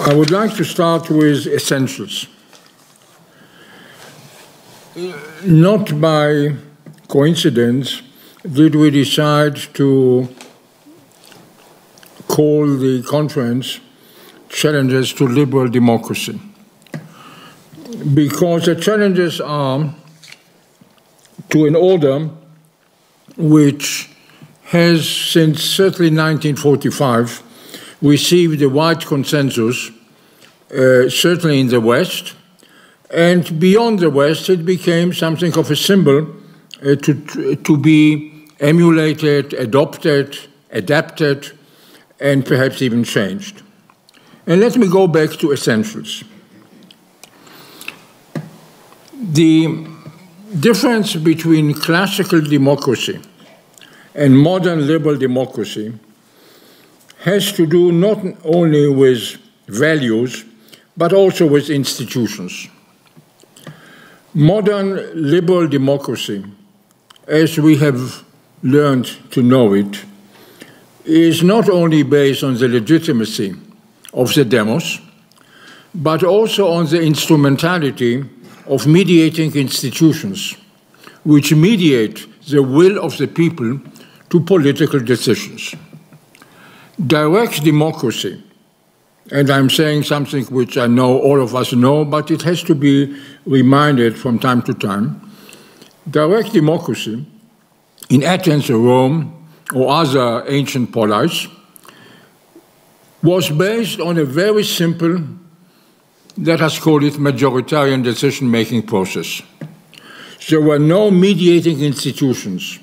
I would like to start with essentials. Not by coincidence did we decide to call the conference Challenges to Liberal Democracy, because the challenges are to an order which has, since certainly 1945, received a wide consensus, certainly in the West, and beyond the West it became something of a symbol to be emulated, adopted, adapted, and perhaps even changed. And let me go back to essentials. The difference between classical democracy and modern liberal democracy has to do not only with values, but also with institutions. Modern liberal democracy, as we have learned to know it, is not only based on the legitimacy of the demos, but also on the instrumentality of mediating institutions, which mediate the will of the people to political decisions. Direct democracy, and I'm saying something which I know all of us know, but it has to be reminded from time to time. Direct democracy in Athens or Rome or other ancient polis was based on a very simple, let us call it, majoritarian decision-making process. There were no mediating institutions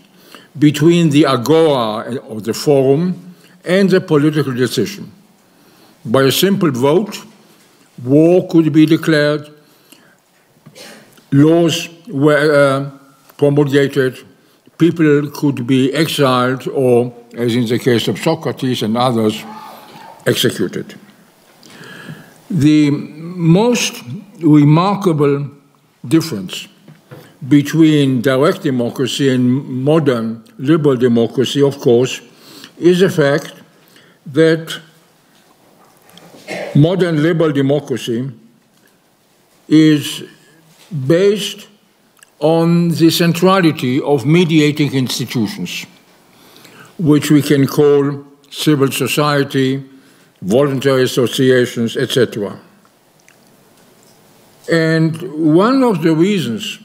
between the agora or the forum and the political decision. By a simple vote, war could be declared, laws were promulgated, people could be exiled or, as in the case of Socrates and others, executed. The most remarkable difference between direct democracy and modern liberal democracy, of course, is the fact that modern liberal democracy is based on the centrality of mediating institutions, which we can call civil society, voluntary associations, etc. And one of the reasons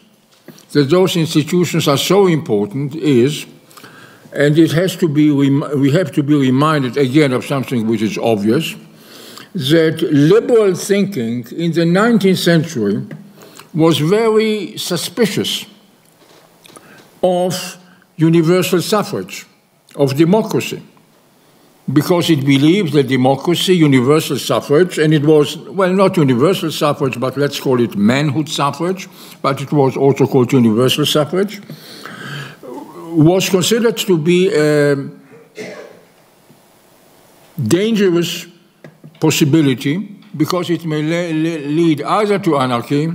that those institutions are so important is, and it has to be, we have to be reminded again of something which is obvious, that liberal thinking in the 19th century was very suspicious of universal suffrage, of democracy, because it believed that democracy, universal suffrage, and it was, well, not universal suffrage, but let's call it manhood suffrage, but it was also called universal suffrage, was considered to be a dangerous possibility because it may lead either to anarchy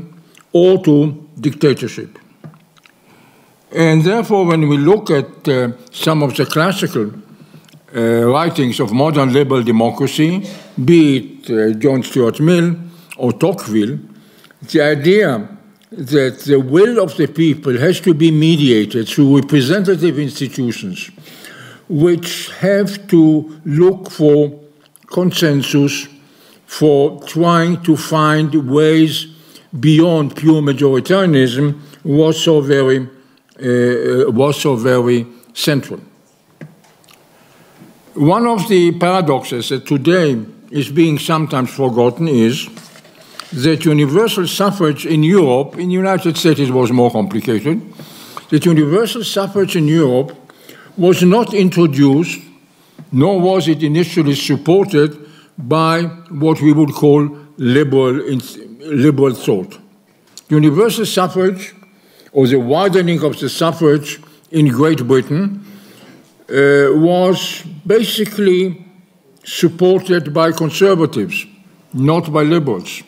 or to dictatorship. And therefore, when we look at some of the classical writings of modern liberal democracy, be it John Stuart Mill or Tocqueville, the idea that the will of the people has to be mediated through representative institutions which have to look for consensus, for trying to find ways beyond pure majoritarianism was so very central. One of the paradoxes that today is being sometimes forgotten is that universal suffrage in Europe, in the United States it was more complicated, that universal suffrage in Europe was not introduced, nor was it initially supported by what we would call liberal thought. Universal suffrage, or the widening of the suffrage in Great Britain, was basically supported by conservatives, not by liberals.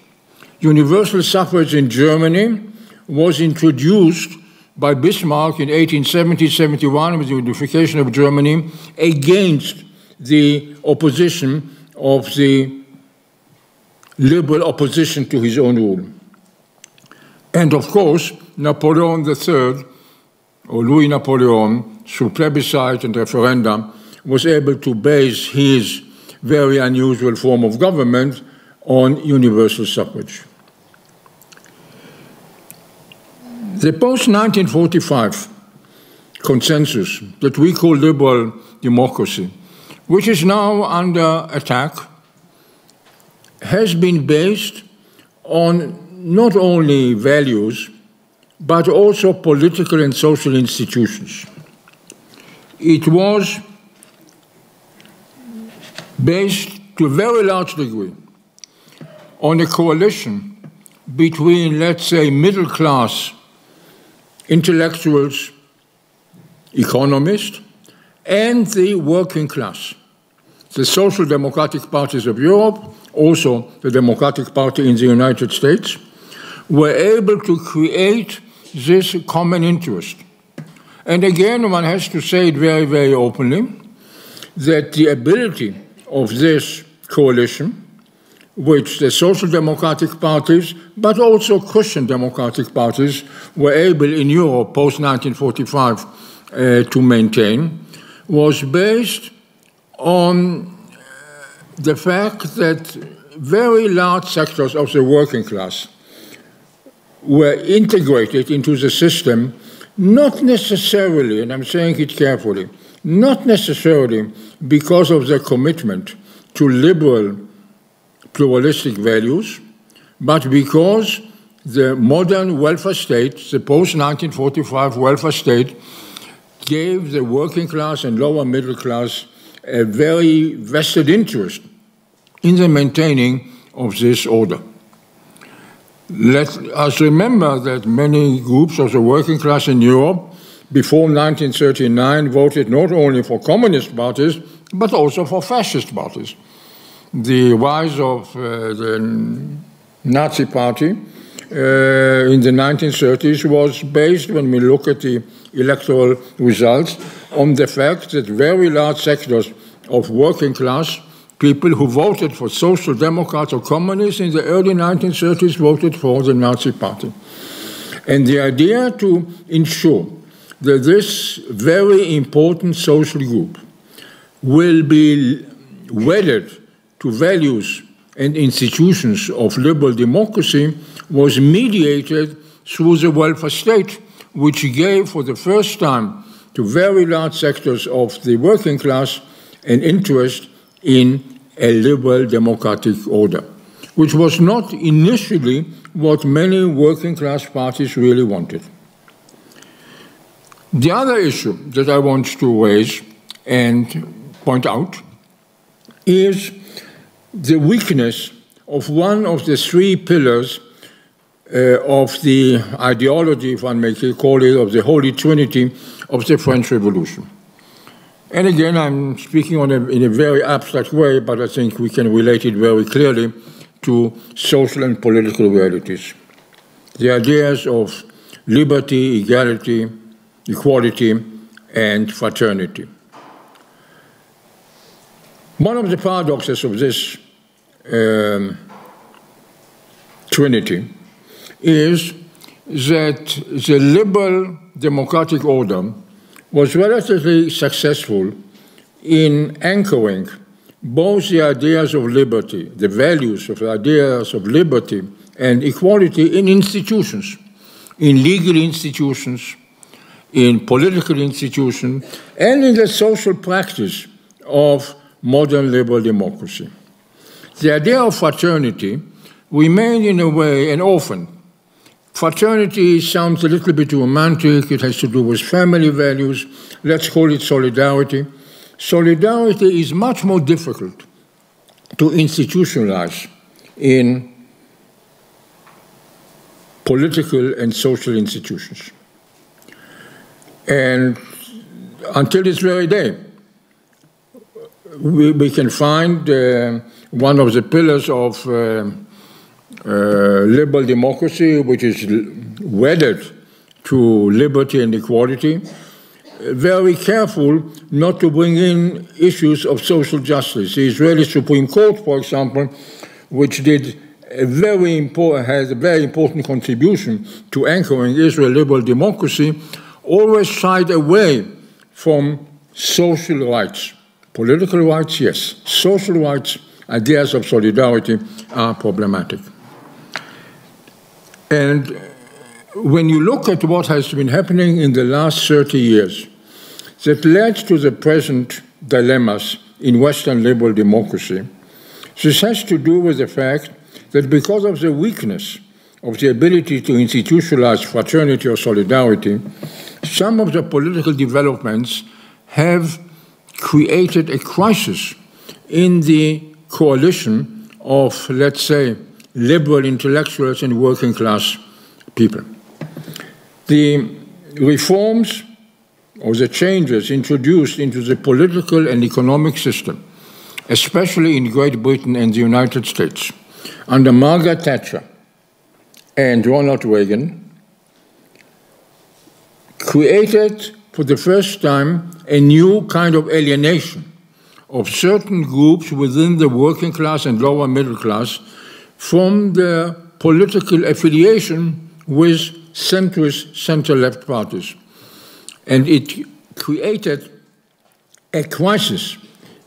Universal suffrage in Germany was introduced by Bismarck in 1870-71 with the unification of Germany against the opposition of the liberal opposition to his own rule. And of course, Napoleon III, or Louis Napoleon, through plebiscite and referendum, was able to base his very unusual form of government on universal suffrage. The post-1945 consensus that we call liberal democracy, which is now under attack, has been based on not only values, but also political and social institutions. It was based to a very large degree on a coalition between, let's say, middle-class intellectuals, economists, and the working class. The social democratic parties of Europe, also the Democratic Party in the United States, were able to create this common interest. And again, one has to say it very, very openly, that the ability of this coalition, which the social democratic parties, but also Christian democratic parties, were able in Europe post-1945 to maintain, was based on the fact that very large sectors of the working class were integrated into the system, not necessarily, and I'm saying it carefully, not necessarily because of their commitment to liberal pluralistic values, but because the modern welfare state, the post-1945 welfare state, gave the working class and lower middle class a very vested interest in the maintaining of this order. Let us remember that many groups of the working class in Europe before 1939 voted not only for communist parties, but also for fascist parties. The rise of the Nazi Party in the 1930s was based, when we look at the electoral results, on the fact that very large sectors of working class people who voted for social democrats or communists in the early 1930s voted for the Nazi Party. And the idea to ensure that this very important social group will be wedded to values and institutions of liberal democracy was mediated through the welfare state, which gave for the first time to very large sectors of the working class an interest in a liberal democratic order, which was not initially what many working class parties really wanted. The other issue that I want to raise and point out is the weakness of one of the three pillars of the ideology, if one may call it, of the Holy Trinity of the French Revolution. And again, I'm speaking in a very abstract way, but I think we can relate it very clearly to social and political realities. The ideas of liberty, equality, and fraternity. One of the paradoxes of this Trinity is that the liberal democratic order was relatively successful in anchoring both the ideas of liberty, the values of the ideas of liberty and equality in institutions, in legal institutions, in political institutions, and in the social practice of modern liberal democracy. The idea of fraternity remained in a way an orphan. Fraternity sounds a little bit romantic. It has to do with family values. Let's call it solidarity. Solidarity is much more difficult to institutionalize in political and social institutions. And until this very day, we can find one of the pillars of liberal democracy, which is wedded to liberty and equality, very careful not to bring in issues of social justice. The Israeli Supreme Court, for example, which did has a very important contribution to anchoring Israel liberal democracy, always shied away from social rights. Political rights, yes. Social rights, ideas of solidarity are problematic. And when you look at what has been happening in the last 30 years that led to the present dilemmas in Western liberal democracy, this has to do with the fact that because of the weakness of the ability to institutionalize fraternity or solidarity, some of the political developments have created a crisis in the coalition of, let's say, liberal intellectuals and working class people. The reforms or the changes introduced into the political and economic system, especially in Great Britain and the United States, under Margaret Thatcher and Ronald Reagan, created for the first time a new kind of alienation of certain groups within the working class and lower middle class from their political affiliation with centrist, center-left parties. And it created a crisis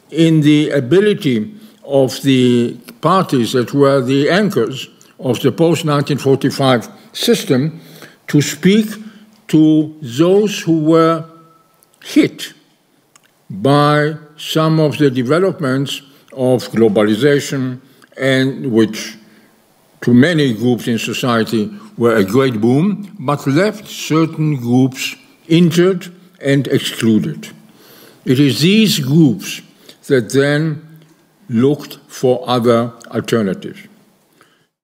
in the ability of the parties that were the anchors of the post-1945 system to speak to those who were hit by some of the developments of globalization, and which to many groups in society were a great boom, but left certain groups injured and excluded. It is these groups that then looked for other alternatives.